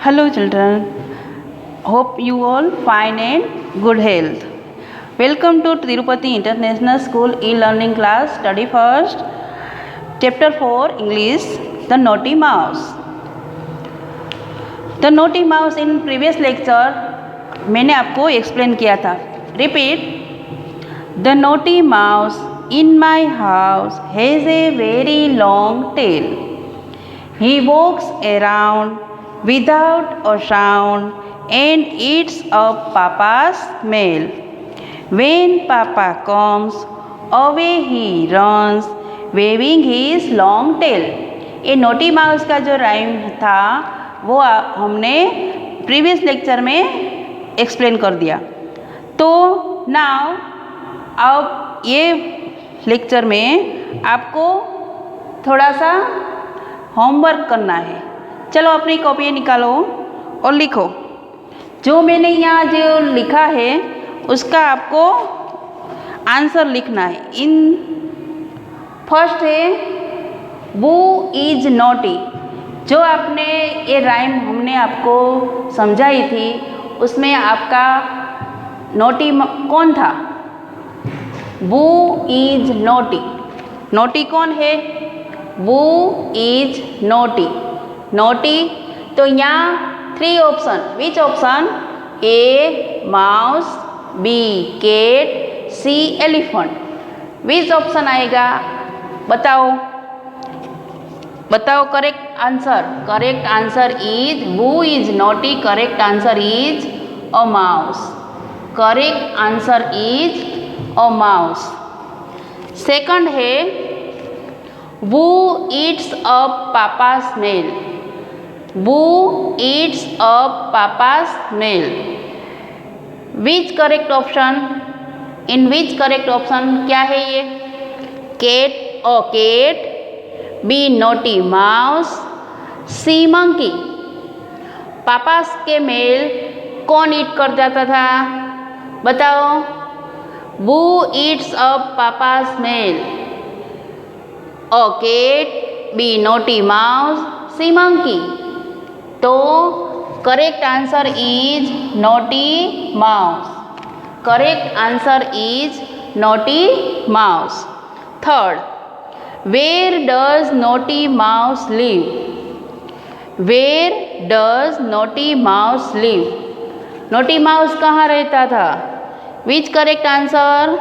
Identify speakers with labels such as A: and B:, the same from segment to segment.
A: Hello children, hope you all fine and good health. Welcome to Tirupati International School e-learning class study first. Chapter 4 English, The Naughty Mouse. The Naughty Mouse in previous lecture मैंने आपको explain किया था. Repeat. The naughty mouse in my house has a very long tail. He walks around without a sound and eats up Papa's mail. When Papa comes away he runs waving his long tail. ये naughty mouse का जो rhyme था वो हमने previous lecture में explain कर दिया. तो नाउ अब ये लेक्चर में आपको थोड़ा सा होमवर्क करना है. चलो अपनी कॉपी निकालो और लिखो. जो मैंने यहाँ जो लिखा है उसका आपको आंसर लिखना है. इन फर्स्ट है वो इज नॉटी. जो आपने ये राइम हमने आपको समझाई थी उसमें आपका नोटी कौन था? वो इज नोटी. नोटी कौन है? वो इज नोटी. नोटी. तो यहाँ 3 option. Which option? A mouse, B cat, C elephant. Which option आएगा? बताओ बताओ. Correct answer. Correct answer is वो is naughty. Correct answer is a mouse. Correct answer is a mouse. Second है वो eats up papa's mail. वो eats up papa's meal. Which correct option? In which correct option क्या है ये? Cat और cat, B naughty mouse, C monkey. Papa's के meal कौन ईट कर जाता था? बताओ. वो ईट्स अप पापास मेल. और cat, B naughty mouse, C monkey. तो correct answer is naughty mouse. Correct answer is naughty mouse. Third, where does naughty mouse live? Where does naughty mouse live? Naughty mouse कहाँ रहता था? Which correct answer?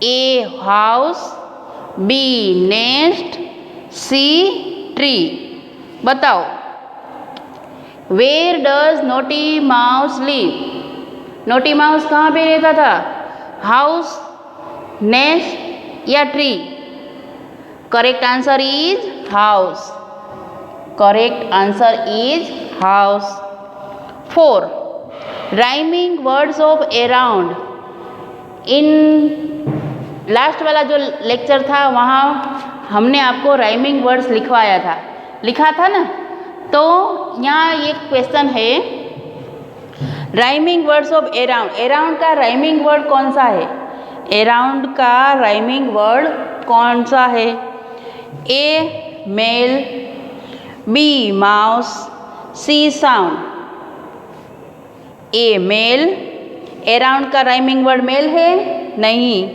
A: A house, B nest, C tree. बताओ. Where does naughty mouse live? Naughty mouse कहाँ पे रहता था? House, nest या tree? Correct answer is house. Correct answer is house. 4, rhyming words of around. In last वाला जो lecture था वहाँ हमने आपको राइमिंग वर्ड्स लिखवाया था. लिखा था ना? तो यहाँ एक क्वेश्चन है rhyming words of around. Around का राइमिंग वर्ड कौन सा है? अराउंड का राइमिंग वर्ड कौन सा है? A mail, B mouse, C sound. A mail. Around का राइमिंग वर्ड मेल है? नहीं.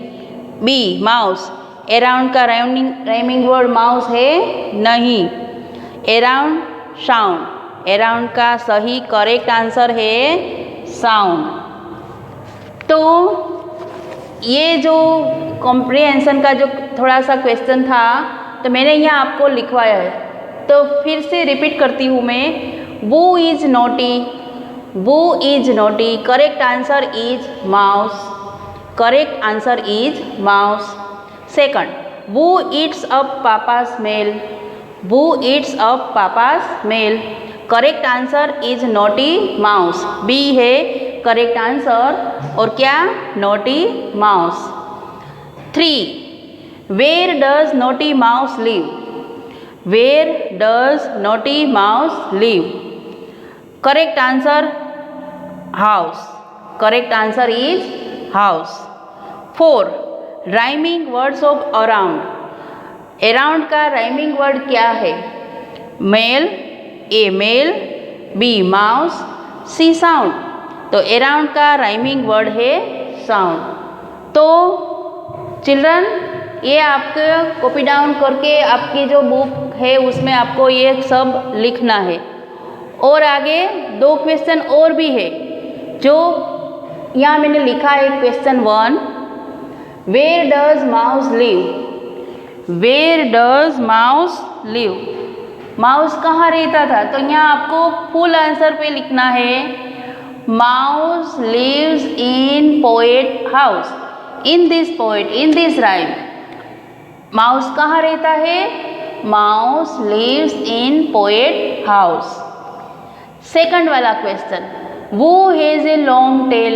A: B mouse. अराउंड का राइमिंग वर्ड माउस है? नहीं. Around sound. अराउंड का सही करेक्ट आंसर है साउंड. तो ये जो कॉम्प्रिहेंशन का जो थोड़ा सा क्वेश्चन था तो मैंने यहाँ आपको लिखवाया है. तो फिर से रिपीट करती हूँ मैं. Who is naughty. Who is naughty. Correct answer is mouse. Correct answer is mouse. Second, who eats up papa's mail. वो eats up papa's mail. Correct answer is naughty mouse. B है correct answer. और क्या? Naughty mouse. 3, where does naughty mouse live? Where does naughty mouse live? Correct answer house. Correct answer is house. 4, rhyming words of around. Around का rhyming word क्या है? Mail, ए mail, B mouse, C sound. तो around का rhyming word है sound. तो children ये आपके copy down करके आपकी जो बुक है उसमें आपको ये सब लिखना है। और आगे 2 क्वेश्चन और भी है जो यहाँ मैंने लिखा है। Question 1, where does mouse live? Where does mouse live? माउस कहाँ रहता था? तो यहाँ आपको फुल आंसर पे लिखना है, mouse lives in poet house. In this poet, in this rhyme, mouse कहाँ रहता है? Mouse lives in poet house. Second वाला question, who has a long tail?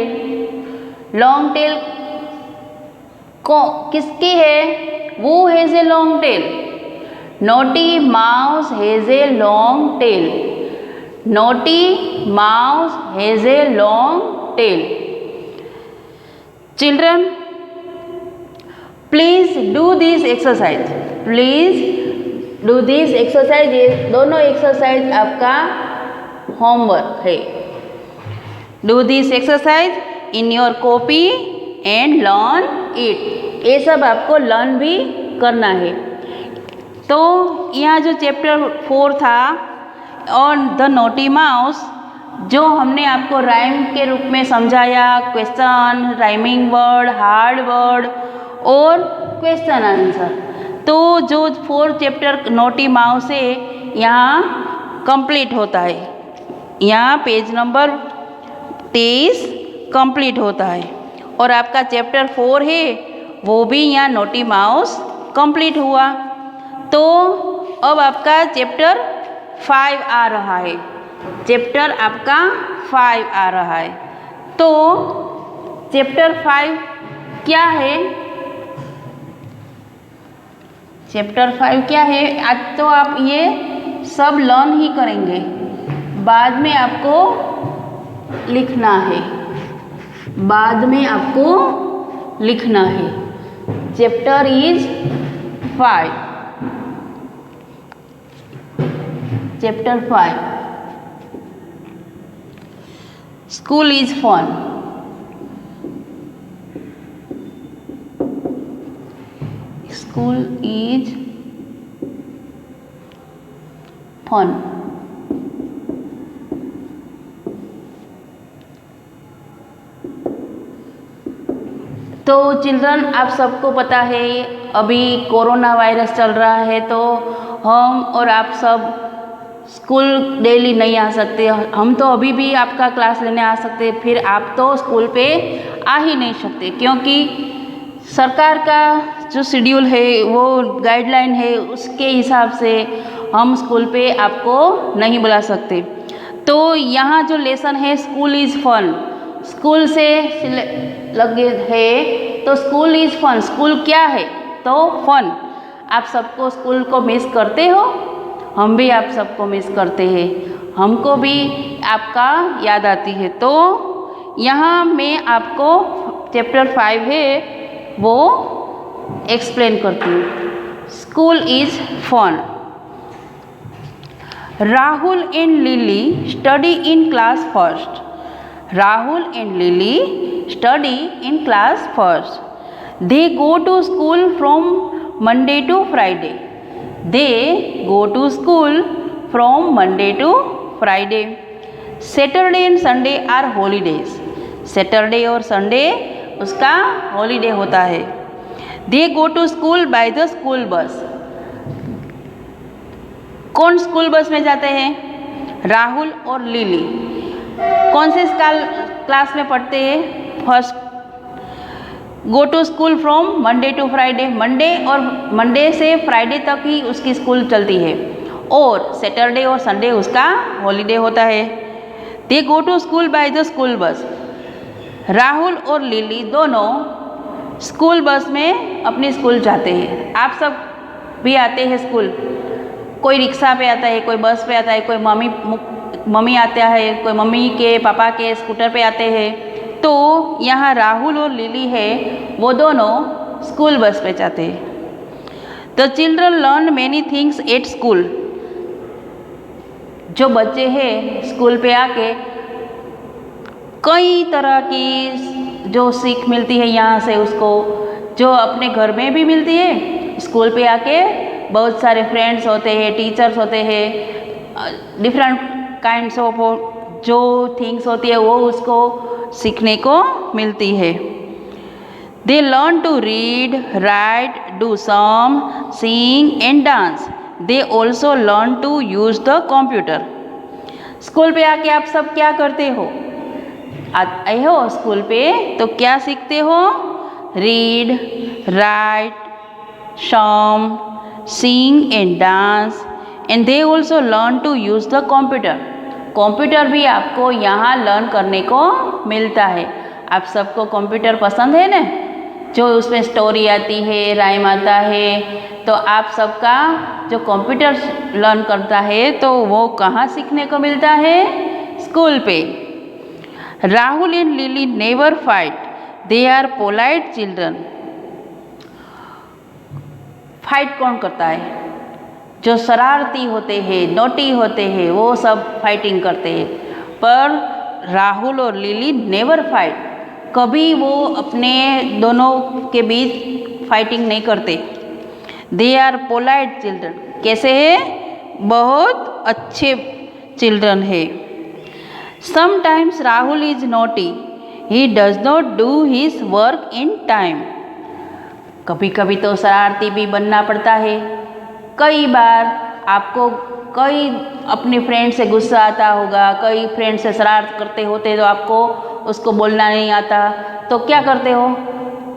A: Long tail को किसकी है? Who has a long tail. Naughty mouse has a long tail. Naughty mouse has a long tail. Children please do this exercise. Please do this exercise. ये दोनों exercise आपका homework है। Do this exercise in your copy and learn it. ये सब आपको learn भी करना है। तो यहाँ जो चैप्टर 4 था और द नोटी माउस, जो हमने आपको राइम के रूप में समझाया, question, rhyming word, hard word और क्वेश्चन आंसर। तो जो 4th चैप्टर नोटी माउस है यहाँ कंप्लीट होता है। यहाँ पेज नंबर 23 कंप्लीट होता है। और आपका चैप्टर 4 है वो भी यहाँ नोटी माउस कंप्लीट हुआ। तो अब आपका चैप्टर 5 आ रहा है। चैप्टर आपका 5 आ रहा है। तो चैप्टर 5 क्या है? चैप्टर 5 क्या है? आज तो आप ये सब लर्न ही करेंगे, बाद में आपको लिखना है। बाद में आपको लिखना है। Chapter is 5। Chapter 5, school is fun. School is fun. तो चिल्ड्रन आप सबको पता है अभी कोरोना वायरस चल रहा है, तो हम और आप सब स्कूल डेली नहीं आ सकते। हम तो अभी भी आपका क्लास लेने आ सकते, फिर आप तो स्कूल पे आ ही नहीं सकते, क्योंकि सरकार का जो शेड्यूल है वो गाइडलाइन है, उसके हिसाब से हम स्कूल पे आपको नहीं बुला सकते। तो यहाँ जो लेसन है स्कूल इज़ फन, स्कूल से लगे है, तो स्कूल इज़ फन। स्कूल क्या है? तो फन। आप सबको स्कूल को मिस करते हो, हम भी आप सबको मिस करते हैं, हमको भी आपका याद आती है। तो यहाँ मैं आपको चैप्टर 5 है वो एक्सप्लेन करती हूँ। School is fun. Rahul and Lily study in class first. Rahul and Lily study in class first. They go to school from Monday to Friday. They go to school from Monday to Friday. Saturday and Sunday are holidays. Saturday और Sunday उसका holiday होता है। They go to school by the school bus. कौन school bus में जाते हैं? राहुल और lily. कौन से क्लास में पढ़ते हैं? First. Go to school from Monday to Friday. Monday से फ्राइडे तक ही उसकी स्कूल चलती है, और सैटरडे और संडे उसका हॉलीडे होता है। They go to school by the school bus. Rahul और लिली दोनों स्कूल बस में अपनी स्कूल जाते हैं। आप सब भी आते हैं स्कूल, कोई रिक्शा पे आता है, कोई बस पे आता है, कोई मम्मी आता है, कोई मम्मी के पापा के स्कूटर पे आते हैं। तो यहाँ राहुल और लिली है, वो दोनों स्कूल बस पे जाते हैं। The children learn many things at school. जो बच्चे हैं स्कूल पे आके कई तरह की जो सीख मिलती है यहाँ से उसको, जो अपने घर में भी मिलती है, स्कूल पे आके बहुत सारे फ्रेंड्स होते हैं, टीचर्स होते हैं, डिफरेंट काइंड्स ऑफ जो थिंग्स होती है वो उसको सीखने को मिलती है। They learn to read, write, do sum, sing and dance. They also learn to use the computer. School पे आके आप सब क्या करते हो? आए हो स्कूल पे तो क्या सीखते हो? Read, write, sum, sing and dance, and they also learn to use the computer. Computer भी आपको यहाँ लर्न करने को मिलता है। आप सबको कंप्यूटर पसंद है ना? जो उसमें स्टोरी आती है, राइम आता है, तो आप सबका जो कंप्यूटर लर्न करता है तो वो कहाँ सीखने को मिलता है? स्कूल पे। Rahul and Lily never fight, they are polite children. Fight कौन करता है? जो शरारती होते हैं, नोटी होते हैं, वो सब फाइटिंग करते हैं। पर राहुल और लिली नेवर फाइट, कभी वो अपने दोनों के बीच फाइटिंग नहीं करते। दे आर पोलाइट चिल्ड्रन, कैसे है? बहुत अच्छे चिल्ड्रन है। Sometimes Rahul is naughty, he does not do his work in time. कभी कभी तो शरारती भी बनना पड़ता है। कई बार आपको कई अपने फ्रेंड से गुस्सा आता होगा, कई फ्रेंड से शरारत करते होते तो आपको उसको बोलना नहीं आता, तो क्या करते हो?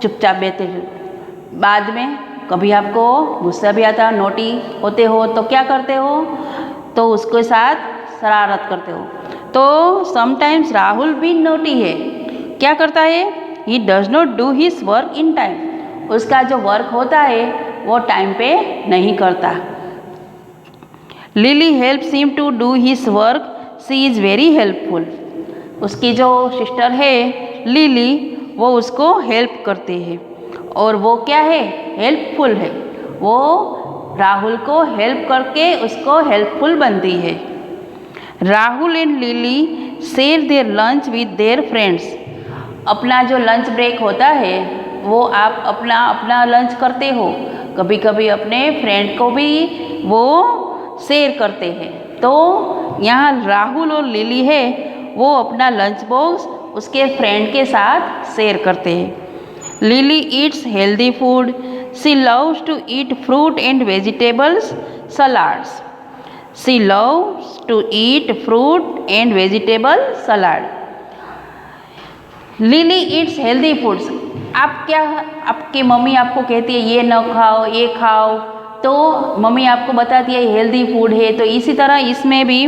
A: चुपचाप बैठे हो। बाद में कभी आपको गुस्सा भी आता, नोटी होते हो तो क्या करते हो? तो उसके साथ शरारत करते हो। तो समटाइम्स राहुल भी नोटी है। क्या करता है? He does not do his work in time. उसका जो वर्क होता है वो टाइम पे नहीं करता। Lily helps him to do his work, she is very helpful. उसकी जो सिस्टर है लिली, वो उसको हेल्प करती है और वो क्या है? हेल्पफुल है। वो राहुल को हेल्प करके उसको हेल्पफुल बनती है। Rahul and lily share their lunch with their friends. अपना जो लंच ब्रेक होता है वो आप अपना अपना लंच करते हो, कभी कभी अपने फ्रेंड को भी वो शेयर करते हैं। तो यहाँ राहुल और लिली है वो अपना लंच बॉक्स उसके फ्रेंड के साथ शेयर करते हैं। Lily eats healthy food, she loves to eat fruit and vegetables, salads. She loves to eat fruit and vegetable salad. Lily eats healthy foods. आप क्या, आपकी मम्मी आपको कहती है ये न खाओ, ये खाओ, तो मम्मी आपको बताती है हेल्दी फूड है, तो इसी तरह इसमें भी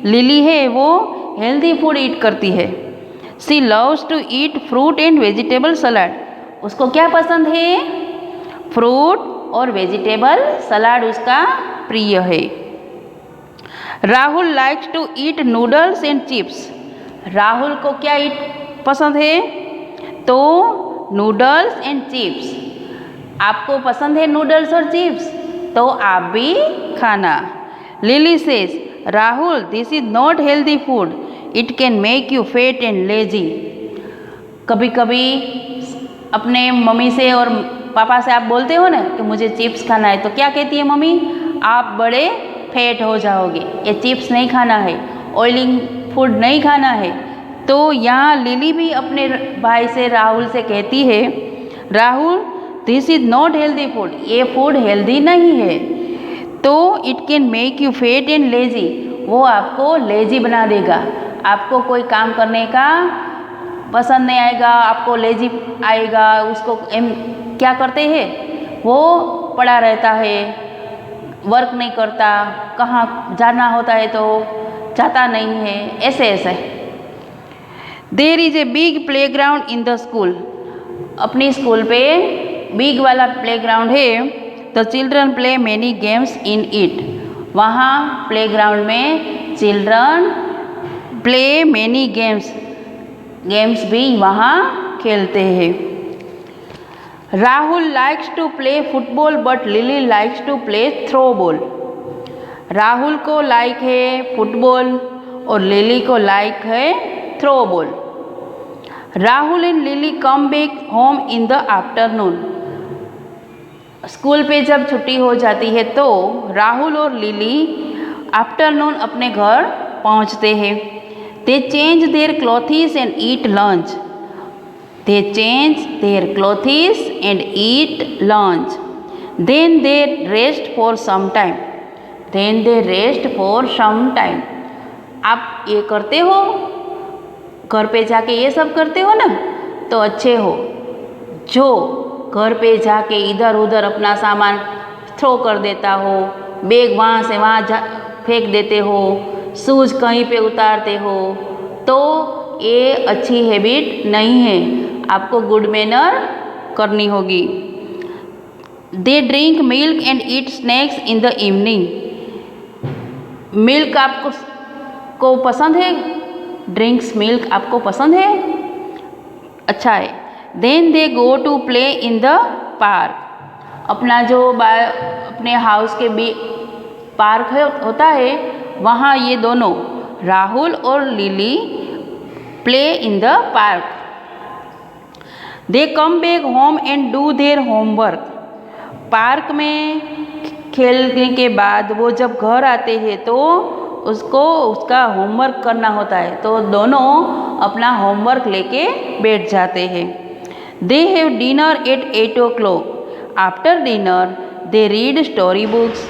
A: लिली है वो हेल्दी फूड ईट करती है। She loves to eat fruit and vegetable salad. उसको क्या पसंद है? फ्रूट और वेजिटेबल सलाड उसका प्रिय है। Rahul likes to eat noodles and chips. Rahul को क्या ईट पसंद है? तो नूडल्स एंड चिप्स। आपको पसंद है नूडल्स और चिप्स, तो आप भी खाना। Lily says, Rahul this is not healthy food, it can make you fat and lazy. कभी कभी अपने मम्मी से और पापा से आप बोलते हो ना कि मुझे चिप्स खाना है, तो क्या कहती है मम्मी? आप बड़े फैट हो जाओगे, ये चिप्स नहीं खाना है, ऑयलिंग फूड नहीं खाना है। तो यहाँ लिली भी अपने भाई से राहुल से कहती है, Rahul this is not healthy food, ये फूड हेल्दी नहीं है, तो it can make you fat and lazy. वो आपको लेजी बना देगा, आपको कोई काम करने का पसंद नहीं आएगा, आपको लेजी आएगा। उसको क्या करते हैं? वो पड़ा रहता है, वर्क नहीं करता, कहाँ जाना होता है तो जाता नहीं है, ऐसे ऐसे। There is a big playground in the school. अपनी स्कूल पे बिग वाला प्ले ग्राउंड है। The children play many games in it. वहाँ प्ले ग्राउंड में children play many games, games भी वहाँ खेलते हैं। Rahul likes to play football but Lily likes to play throw ball. Rahul को लाइक है फुटबॉल और लिली को लाइक है throw ball. Rahul and Lily come back home in the afternoon. School पे जब छुट्टी हो जाती है तो राहुल और लिली आफ्टरनून अपने घर पहुंचते हैं। They change their clothes and eat lunch. They change their clothes and eat lunch. Then they rest for some time. Then they rest for some time. आप ये करते हो, घर पे जाके ये सब करते हो ना, तो अच्छे हो। जो घर पे जाके इधर उधर अपना सामान थ्रो कर देता हो, बैग वहाँ से वहाँ फेंक देते हो, शूज़ कहीं पे उतारते हो, तो ये अच्छी हैबिट नहीं है। आपको गुड मैनर करनी होगी। They drink milk and eat snacks in the evening. Milk आपको को पसंद है? ड्रिंक्स मिल्क आपको पसंद है? अच्छा है। Then they go to play in the park. अपना जो अपने हाउस के भी पार्क होता है, वहाँ ये दोनों राहुल और lily play in the park. They come back home and do their homework. Park में खेलने के बाद वो जब घर आते हैं तो उसका होमवर्क करना होता है, तो दोनों अपना होमवर्क लेके बैठ जाते हैं। They have dinner at 8 o'clock। After dinner they read story books.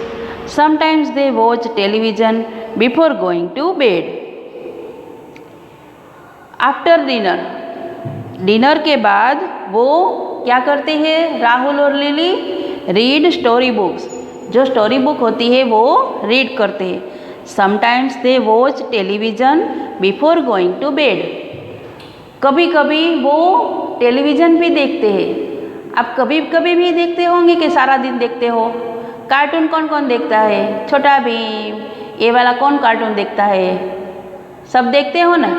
A: Sometimes they watch television before going to bed. After dinner, dinner के बाद वो क्या करते हैं राहुल और लिली? Read story books. जो स्टोरी बुक होती है वो रीड करते हैं। Sometimes they watch television before going to bed. कभी कभी वो टेलीविज़न भी देखते हैं। आप कभी कभी भी देखते होंगे कि सारा दिन देखते हो? कार्टून कौन कौन देखता है? छोटा भीम, ये वाला कौन कार्टून देखता है? सब देखते हो ना?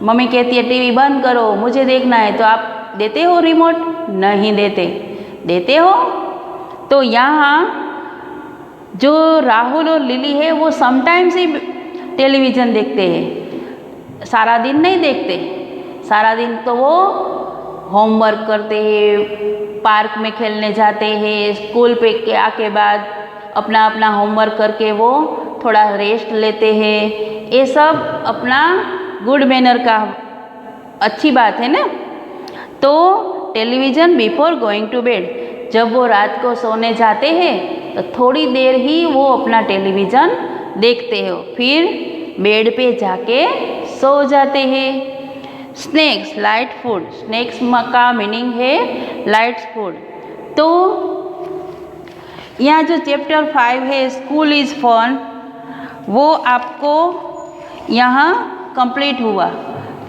A: मम्मी कहती है टीवी बंद करो, मुझे देखना है, तो आप देते हो रिमोट? नहीं देते। देते हो? तो यहाँ जो राहुल और लिली है वो समटाइम्स ही टेलीविज़न देखते हैं, सारा दिन नहीं देखते। सारा दिन तो वो होमवर्क करते हैं, पार्क में खेलने जाते हैं, स्कूल पे के आके बाद अपना अपना होमवर्क करके वो थोड़ा रेस्ट लेते हैं। ये सब अपना गुड मैनर का अच्छी बात है ना। तो television before going to bed, जब वो रात को सोने जाते हैं तो थोड़ी देर ही वो अपना टेलीविज़न देखते हो, फिर बेड पे जाके सो जाते हैं। Snacks light food. स्नैक्स का मीनिंग है लाइट फूड। तो यहाँ जो चैप्टर 5 है स्कूल इज़ फन, वो आपको यहाँ कंप्लीट हुआ।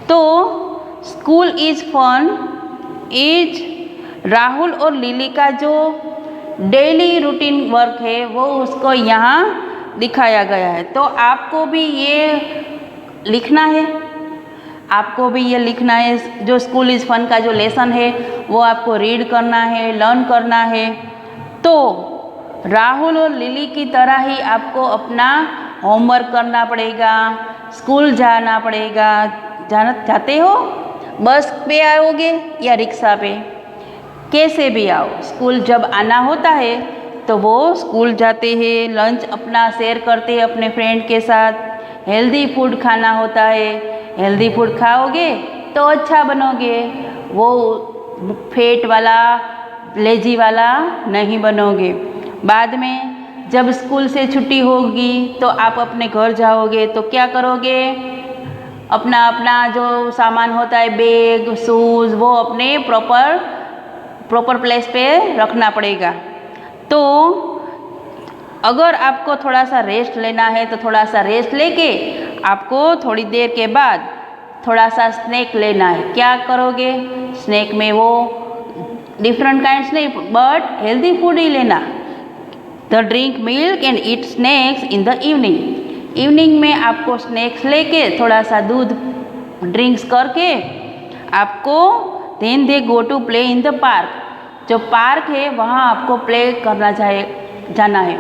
A: तो school is fun is Rahul और लिली का जो डेली रूटीन वर्क है वो उसको यहाँ दिखाया गया है। तो आपको भी ये लिखना है, आपको भी ये लिखना है। जो स्कूल इज़ फन का जो लेसन है वो आपको रीड करना है, लर्न करना है। तो राहुल और लिली की तरह ही आपको अपना होमवर्क करना पड़ेगा, स्कूल जाना पड़ेगा। जाते हो? बस पे आओगे या रिक्शा पे? कैसे भी आओ, स्कूल जब आना होता है तो वो स्कूल जाते हैं, लंच अपना शेयर करते हैं अपने फ्रेंड के साथ। हेल्दी फूड खाना होता है, हेल्दी फूड खाओगे तो अच्छा बनोगे, वो फैट वाला लेजी वाला नहीं बनोगे। बाद में जब स्कूल से छुट्टी होगी तो आप अपने घर जाओगे तो क्या करोगे? अपना अपना जो सामान होता है बैग शूज़ वो अपने प्रॉपर प्लेस पे रखना पड़ेगा। तो अगर आपको थोड़ा सा रेस्ट लेना है तो थोड़ा सा रेस्ट लेके आपको थोड़ी देर के बाद थोड़ा सा स्नैक लेना है। क्या करोगे? स्नैक में वो डिफरेंट काइंड्स नहीं बट हेल्दी फूड ही लेना। The drink milk and eat snacks in the evening. Evening में आपको स्नैक्स लेके थोड़ा सा दूध ड्रिंक्स करके आपको then they go to play in the park. जो पार्क है वहाँ आपको प्ले करना जाना है।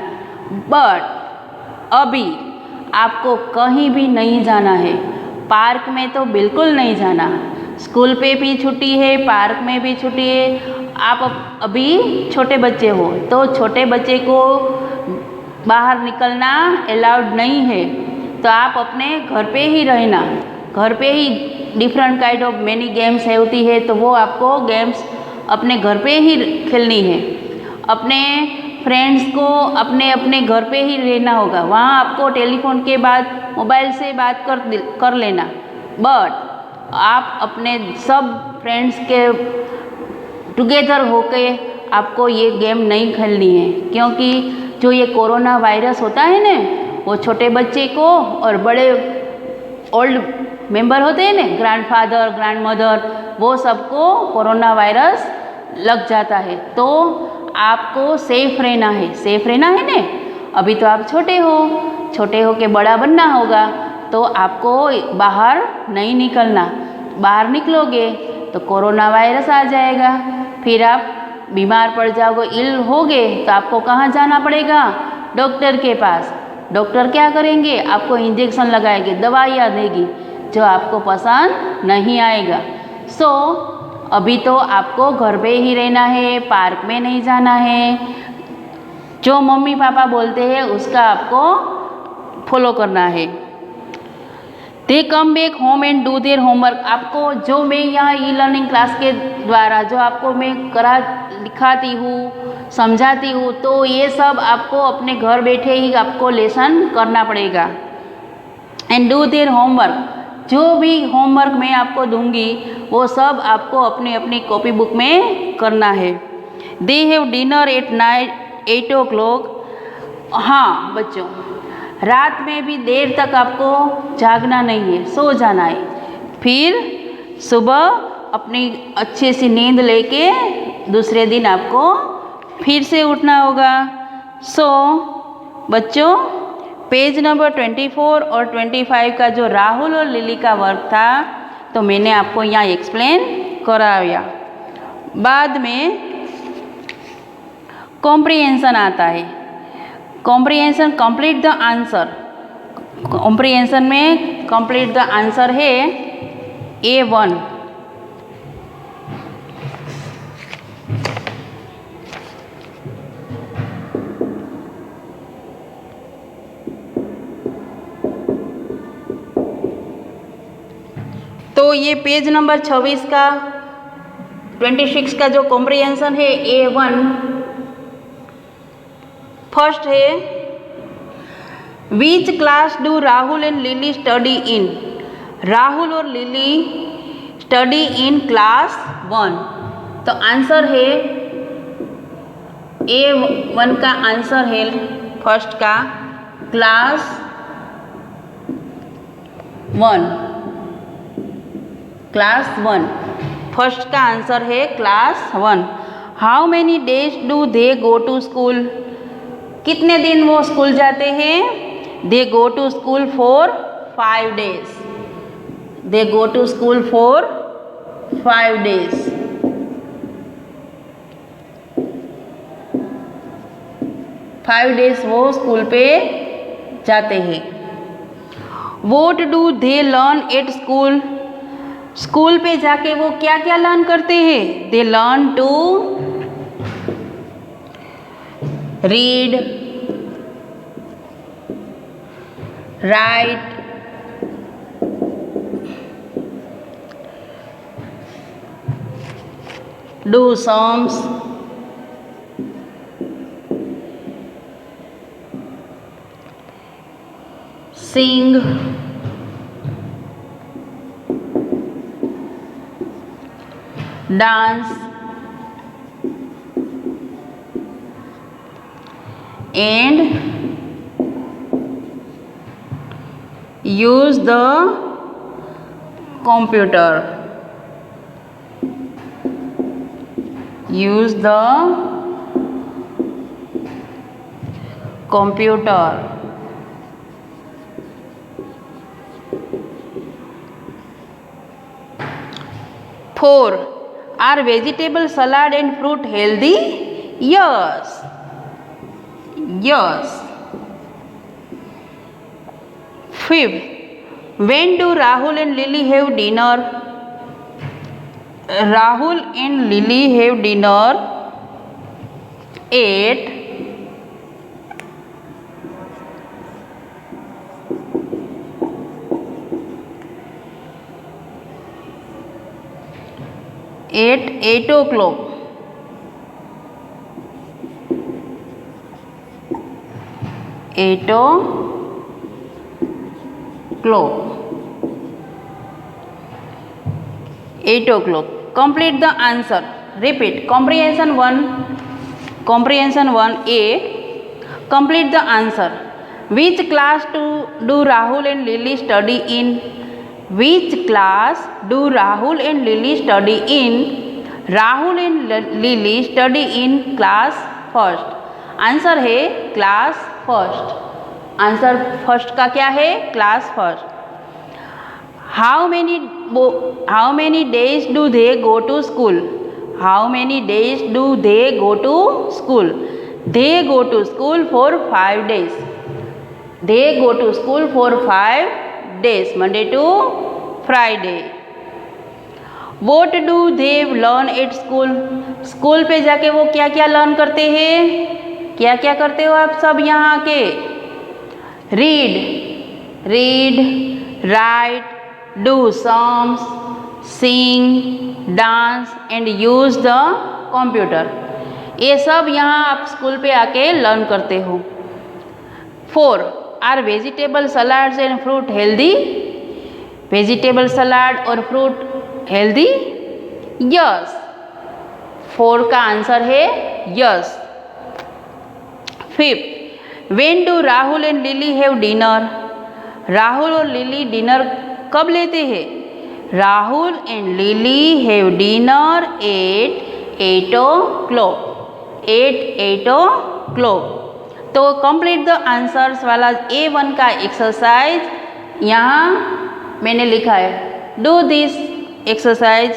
A: बट अभी आपको कहीं भी नहीं जाना है, पार्क में तो बिल्कुल नहीं जाना, स्कूल पे भी छुट्टी है, पार्क में भी छुट्टी है। आप अभी छोटे बच्चे हो तो छोटे बच्चे को बाहर निकलना अलाउड नहीं है, तो आप अपने घर पे ही रहना। घर पे ही different kind of many games होती है, तो वो आपको गेम्स अपने घर पे ही खेलनी है। अपने फ्रेंड्स को अपने अपने घर पे ही रहना होगा, वहाँ आपको टेलीफोन के बाद मोबाइल से बात कर लेना, बट आप अपने सब फ्रेंड्स के टुगेदर होके आपको ये गेम नहीं खेलनी है, क्योंकि जो ये कोरोना वायरस होता है ना, वो छोटे बच्चे को और बड़े ओल्ड मेंबर होते हैं ना, ग्रैंडफादर ग्रैंड मदर, वो सबको कोरोना वायरस लग जाता है। तो आपको सेफ रहना है, सेफ रहना है ना। अभी तो आप छोटे हो के बड़ा बनना होगा, तो आपको बाहर नहीं निकलना। बाहर निकलोगे तो कोरोना वायरस आ जाएगा, फिर आप बीमार पड़ जाओगे, इल होगे, तो आपको कहाँ जाना पड़ेगा? डॉक्टर के पास। डॉक्टर क्या करेंगे? आपको इंजेक्शन लगाएंगे, दवाइयाँ देगी, जो आपको पसंद नहीं आएगा। सो अभी तो आपको घर पे ही रहना है, पार्क में नहीं जाना है। जो मम्मी पापा बोलते हैं उसका आपको फॉलो करना है। They come back home and do their homework. आपको जो मैं यहाँ ई लर्निंग क्लास के द्वारा जो आपको मैं दिखाती हूँ, समझाती हूँ, तो ये सब आपको अपने घर बैठे ही आपको लेसन करना पड़ेगा। एंड डू देयर होमवर्क, जो भी होमवर्क मैं आपको दूंगी वो सब आपको अपने अपनी कॉपी बुक में करना है। दे have dinner at night 8 o'clock। हाँ बच्चों, रात में भी देर तक आपको जागना नहीं है, सो जाना है। फिर सुबह अपनी अच्छे सी नींद लेके दूसरे दिन आपको फिर से उठना होगा। सो बच्चों, पेज नंबर 24 और 25 का जो राहुल और लिली का वर्क था, तो मैंने आपको यहाँ एक्सप्लेन कराया। बाद में कॉम्प्रिहेंशन आता है। Comprehension complete the answer. Comprehension में कंप्लीट द आंसर है A1। तो ये पेज नंबर 26 का 26 का जो कॉम्प्रिहेंशन है A1, फर्स्ट है which class do Rahul and Lily study इन। राहुल और लिली स्टडी इन क्लास 1। तो आंसर है A1 का आंसर है फर्स्ट का क्लास 1। क्लास 1 फर्स्ट का आंसर है class 1। How many days do they go to school. कितने दिन वो स्कूल जाते हैं? They go to school for 5 days। They go to school for 5 days। Five days वो स्कूल पे जाते हैं। What do they learn at school. School पे जाके वो क्या क्या लर्न करते हैं? They learn to read, write, do sums, sing, dance and use the computer। use the computer। Four, are vegetable salad and fruit healthy? Yes। Yes। Fifth, when do Rahul and Lily have dinner? Rahul and Lily have dinner at 8 o'clock. 8 o'clock. 8 o'clock. Complete the answer. Repeat. Comprehension 1. Comprehension 1A. Complete the answer. Which class do Rahul and Lily study in? Which class do Rahul and Lily study in? Rahul and Lily study in class first. Answer है class first. Answer first का क्या है? Class first. How many days do they go to school? How many days do they go to school? They go to school for 5 days. They go to school for 5 days, Monday to Friday. What do they learn at school? School पे जाके वो क्या क्या learn करते हैं? क्या क्या करते हो आप सब यहाँ के? Read, write, do sums, sing, dance and use the computer. ये सब यहाँ आप स्कूल पे आके लर्न करते हो. 4. Are vegetable salads and fruit healthy? Vegetable salad और फ्रूट हेल्दी? यस. 4 का आंसर है yes. 5. When do Rahul and Lily have dinner? Rahul और लिली डिनर कब लेते हैं? Rahul and Lily have dinner at 8 o'clock. 8 o'clock. तो कंप्लीट द आंसर्स वाला A1 का एक्सरसाइज यहाँ मैंने लिखा है. Do this exercise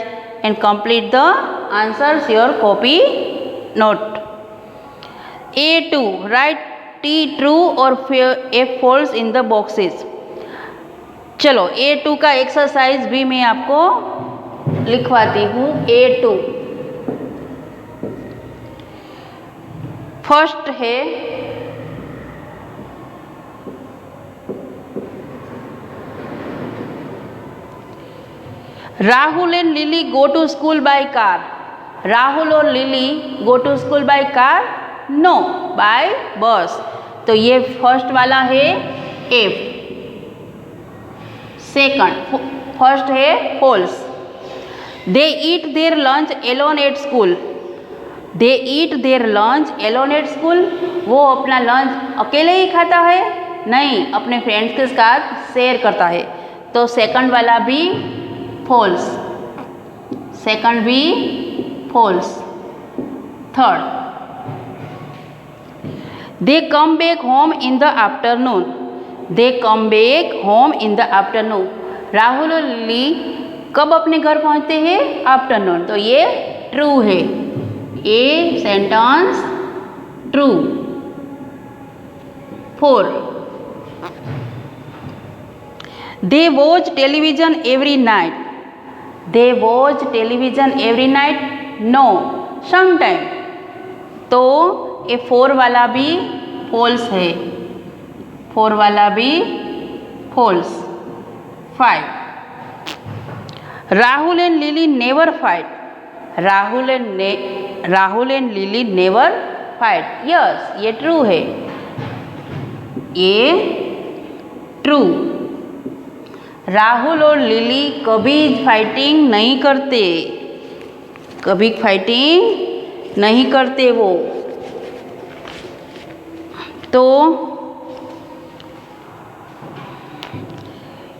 A: and complete the answers your copy note. A2, right T true और F falls in the boxes. चलो A2 का एक्सरसाइज भी मैं आपको लिखवाती हूँ. A2 फर्स्ट है Rahul and Lily go to school by car. Rahul और Lily go to school by car? No, by bus. तो ये फर्स्ट वाला है F. सेकंड फर्स्ट है false. They eat their lunch alone at school. They eat their lunch alone at school. वो अपना lunch अकेले ही खाता है? नहीं, अपने फ्रेंड्स के साथ शेयर करता है. तो सेकंड वाला भी फॉल्स. सेकंड भी false. Third, they come back home in the afternoon. They come back home in the afternoon. Rahul और लिली कब अपने घर पहुंचते हैं? आफ्टरनून. तो ये ट्रू है. A sentence true. 4, they watch television every night. They watch television every night? No, sometime. तो ये 4 वाला भी फॉल्स है. 4 वाला भी false. 5, Rahul and Lily never fight. Rahul and Lily never fight. Yes, ये ट्रू है. ये ट्रू. राहुल और लिली कभी फाइटिंग नहीं करते. कभी फाइटिंग नहीं करते वो. तो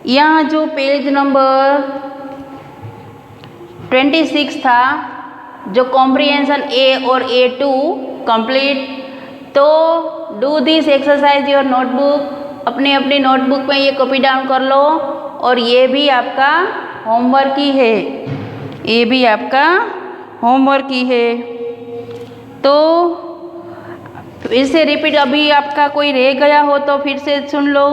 A: यहाँ जो पेज नंबर 26 था, जो कॉम्प्रिहेंशन A और A2 कंप्लीट. तो do this exercise your notebook. अपने अपनी नोटबुक में ये कॉपी डाउन कर लो. और ये भी आपका होमवर्क ही है. ये भी आपका होमवर्क ही है. तो फिर से रिपीट. अभी आपका कोई रह गया हो तो फिर से सुन लो.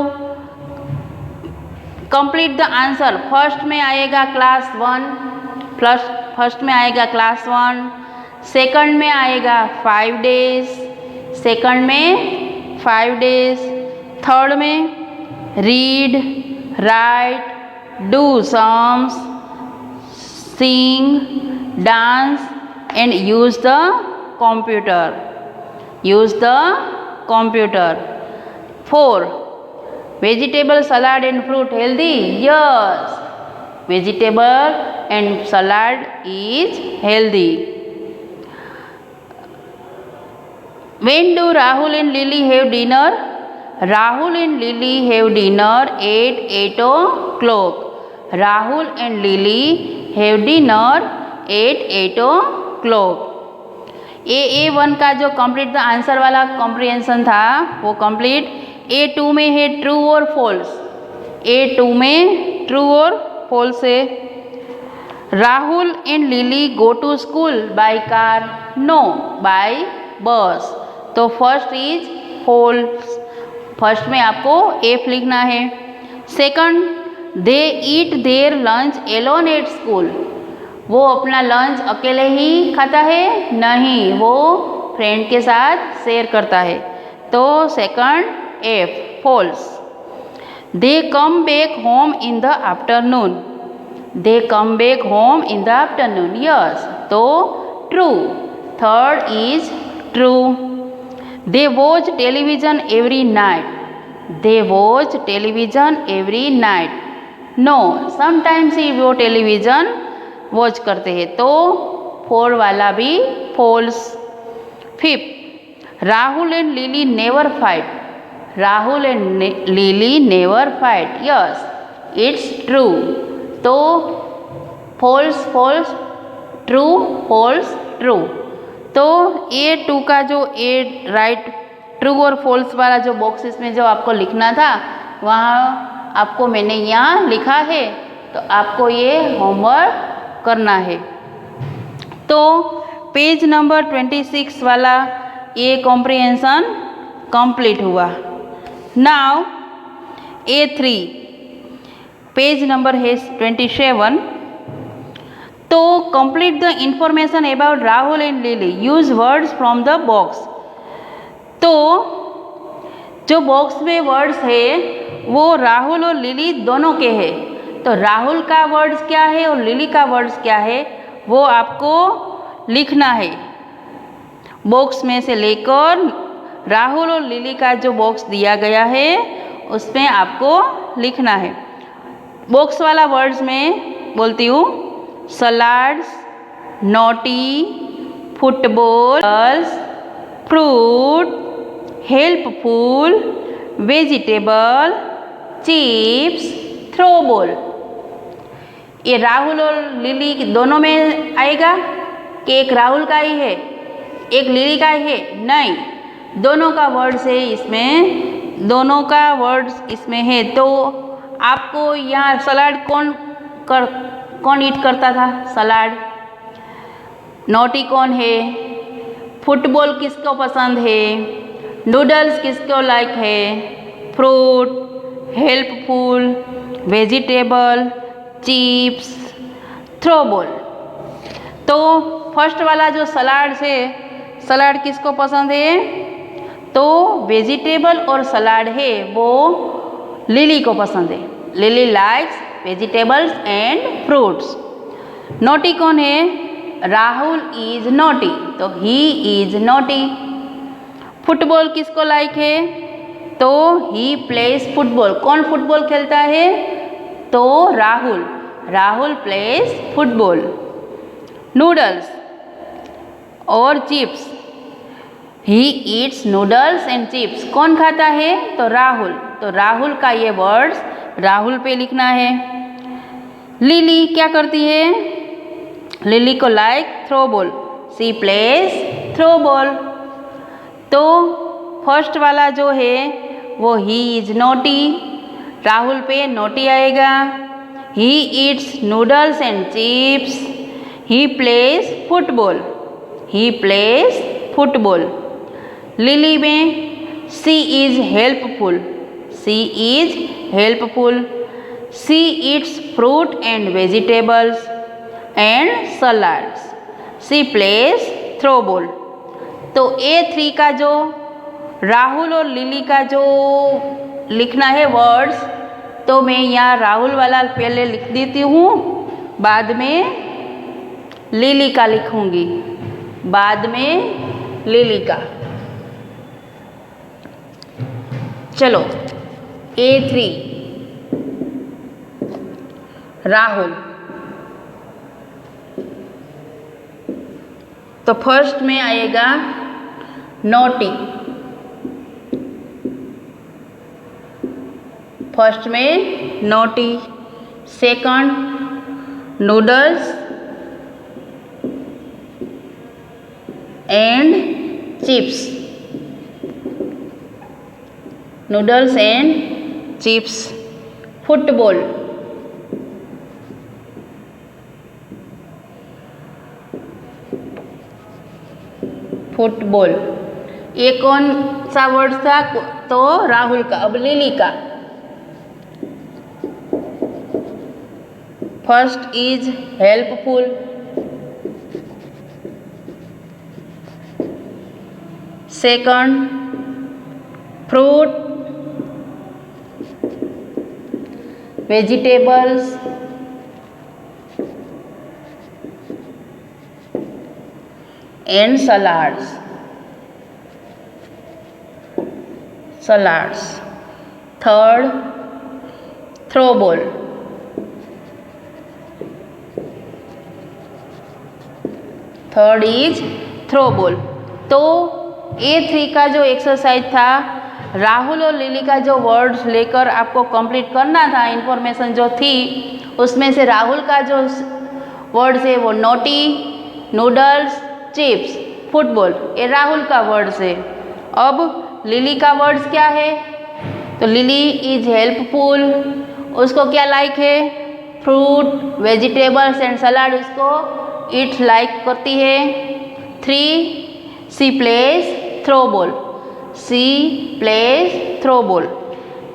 A: Complete the answer. फर्स्ट में आएगा क्लास 1, प्लस फर्स्ट में आएगा क्लास 1, सेकंड में आएगा 5 डेज, सेकंड में 5 डेज, थर्ड में read, write, do sums, sing, dance and use the computer, use the computer. 4, vegetable salad and fruit healthy? Yes, vegetable and salad is healthy. When do Rahul and Lily have dinner? Rahul and Lily have dinner at 8 o'clock. Rahul and Lily have dinner at 8 o'clock. A1 का जो complete the answer वाला comprehension था वो complete. A2 में है true और false, A2 में true और फॉल्स है। Rahul and Lily go to school by car? No, by bus. तो फर्स्ट इज फॉल्स, फर्स्ट में आपको एफ लिखना है। Second, they eat their lunch alone at school? वो अपना लंच अकेले ही खाता है? नहीं, वो फ्रेंड के साथ शेयर करता है। तो second F, false. They come back home in the afternoon? They come back home in the afternoon? Yes, तो true, third is true. They watch television every night? They watch television every night? No, sometimes ही वो television watch करते हैं, तो 4 वाला भी false. 5, Rahul and Lily never fight? Rahul and Lily never fight? Yes, it's true. तो false false, true false true. तो A2 का जो ए राइट ट्रू और फॉल्स वाला जो बॉक्सेस में जो आपको लिखना था वहाँ आपको मैंने यहाँ लिखा है, तो आपको ये होमवर्क करना है। तो पेज नंबर 26 वाला ये कॉम्प्रिहेंशन कंप्लीट हुआ। नाउ A3 पेज नंबर है 27। तो complete the information about Rahul and lily, use words from the box. तो जो बॉक्स में वर्ड्स है वो राहुल और लिली दोनों के हैं। तो राहुल का वर्ड्स क्या है और लिली का वर्ड्स क्या है वो आपको लिखना है। बॉक्स में से लेकर राहुल और लिली का जो बॉक्स दिया गया है उसमें आपको लिखना है। बॉक्स वाला वर्ड्स में बोलती हूँ, salads, naughty, footballs, fruit, helpful, vegetable, chips, throwball. ये राहुल और लिली दोनों में आएगा कि एक राहुल का ही है एक लिली का ही है? नहीं, दोनों का वर्ड्स है इसमें, दोनों का वर्ड्स इसमें है। तो आपको यहाँ सलाड कौन ईट करता था? सलाड। नोटी कौन है? फुटबॉल किसको पसंद है? नूडल्स किसको लाइक है? Fruit, helpful, vegetable, chips, throwball. तो फर्स्ट वाला जो सलाड है, सलाड किसको पसंद है? तो वेजिटेबल और सलाड है वो लिली को पसंद है। Lily likes vegetables and fruits. Naughty कौन है? राहुल इज नोटी, तो ही इज नोटी। फुटबॉल किसको लाइक है? तो ही प्लेस फुटबॉल। कौन फुटबॉल खेलता है? तो Rahul, Rahul plays football. Noodles और chips, he eats noodles and chips. कौन खाता है? तो राहुल, तो राहुल का ये वर्ड्स राहुल पे लिखना है। लिली क्या करती है? लिली को लाइक थ्रोबॉल, सी प्लेस थ्रोबॉल। तो फर्स्ट वाला जो है वो ही इज नोटी, राहुल पे नोटी आएगा। He eats noodles and chips, he plays football, he plays football. Lily में she is helpful, she is helpful. She eats fruit and vegetables and salads. She plays throw ball. तो A3 का जो राहुल और Lily का जो लिखना है words, तो मैं यहाँ राहुल वाला पहले लिख देती हूँ, बाद में लिली का लिखूँगी, बाद में लिली का। चलो A3 राहुल। तो फर्स्ट में आएगा नोटी, फर्स्ट में naughty, second noodles and chips, noodles and chips. Football, football. ये कौन सा वर्ड था? तो राहुल का। अब लिली का। First is helpful, second fruit, vegetables, and salads, salads. Third throw ball, third is throw ball. तो A3 का जो एक्सरसाइज था, राहुल और लिली का जो वर्ड्स लेकर आपको कंप्लीट करना था, इंफॉर्मेशन जो थी, उसमें से राहुल का जो वर्ड्स है वो नोटी, नूडल्स, चिप्स, फुटबॉल, ये राहुल का वर्ड्स है। अब लिली का वर्ड्स क्या है? तो लिली इज हेल्पफुल, उसको क्या लाइक है? फ्रूट, वेजिटेबल्स एंड सलाड उसको ईट लाइक करती है। 3 सी प्लेस थ्रो बॉल, सी प्लेस थ्रो बॉल।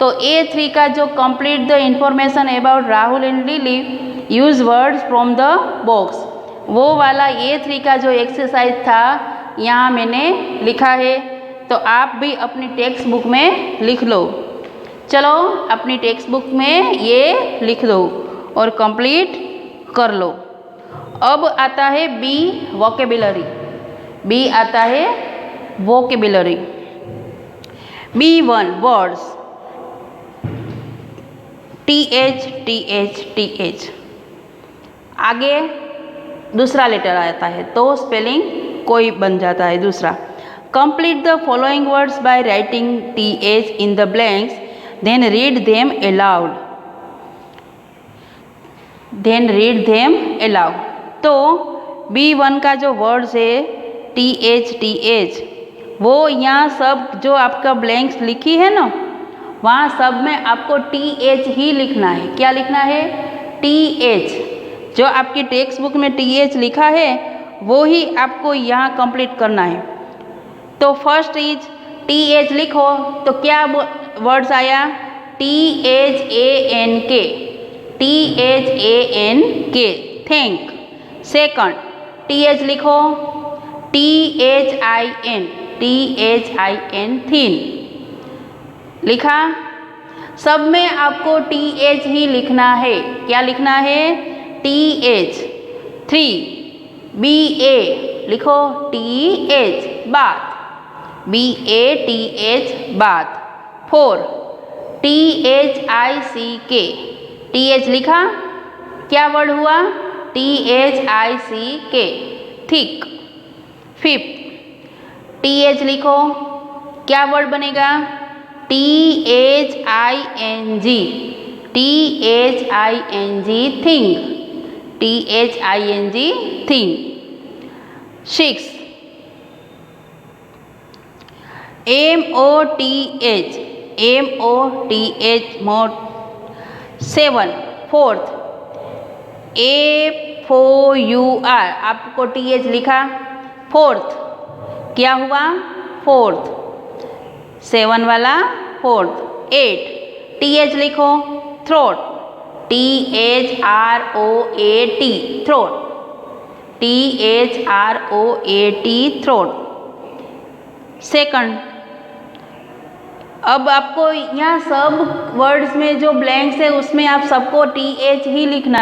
A: तो A3 का जो complete the information about Rahul and lily, use words from the box, वो वाला A3 का जो एक्सरसाइज था यहाँ मैंने लिखा है। तो आप भी अपनी टेक्स्ट बुक में लिख लो। चलो अपनी टेक्स्ट बुक में ये लिख दो और कंप्लीट कर लो। अब आता है B वोकेबुलरी। B आता है vocabulary. B1 words, TH TH TH। आगे दूसरा लेटर आता है तो स्पेलिंग कोई बन जाता है दूसरा। Complete the following words by writing TH in the blanks, then read them aloud, then read them aloud. तो B1 का जो वर्ड्स है TH TH, वो यहाँ सब जो आपका ब्लैंक्स लिखी है ना, वहाँ सब में आपको TH ही लिखना है। क्या लिखना है? TH। जो आपकी टेक्स्ट बुक में TH लिखा है वो ही आपको यहाँ कंप्लीट करना है। तो फर्स्ट इज TH लिखो, तो क्या वर्ड्स आया? THANK, THANK thank. Second TH लिखो, THIN, THIN थिन। लिखा? सब में आपको TH ही लिखना है। क्या लिखना है? TH। 3 BA लिखो, TH बात, BATH बात। 4 THICK, TH लिखा? क्या वर्ड हुआ? THICK thick. 5 TH लिखो, क्या वर्ड बनेगा? THING, THING thing, THING thing. 6 MOTH, MOTH मोट। 7 फोर्थ AFOUR, आपको TH लिखा? फोर्थ। क्या हुआ? फोर्थ, 7 वाला फोर्थ। 8 TH लिखो, throat, THROAT, throat. THROAT, throat. Second, अब आपको यहाँ सब वर्ड्स में जो ब्लैंक्स है उसमें आप सबको TH ही लिखना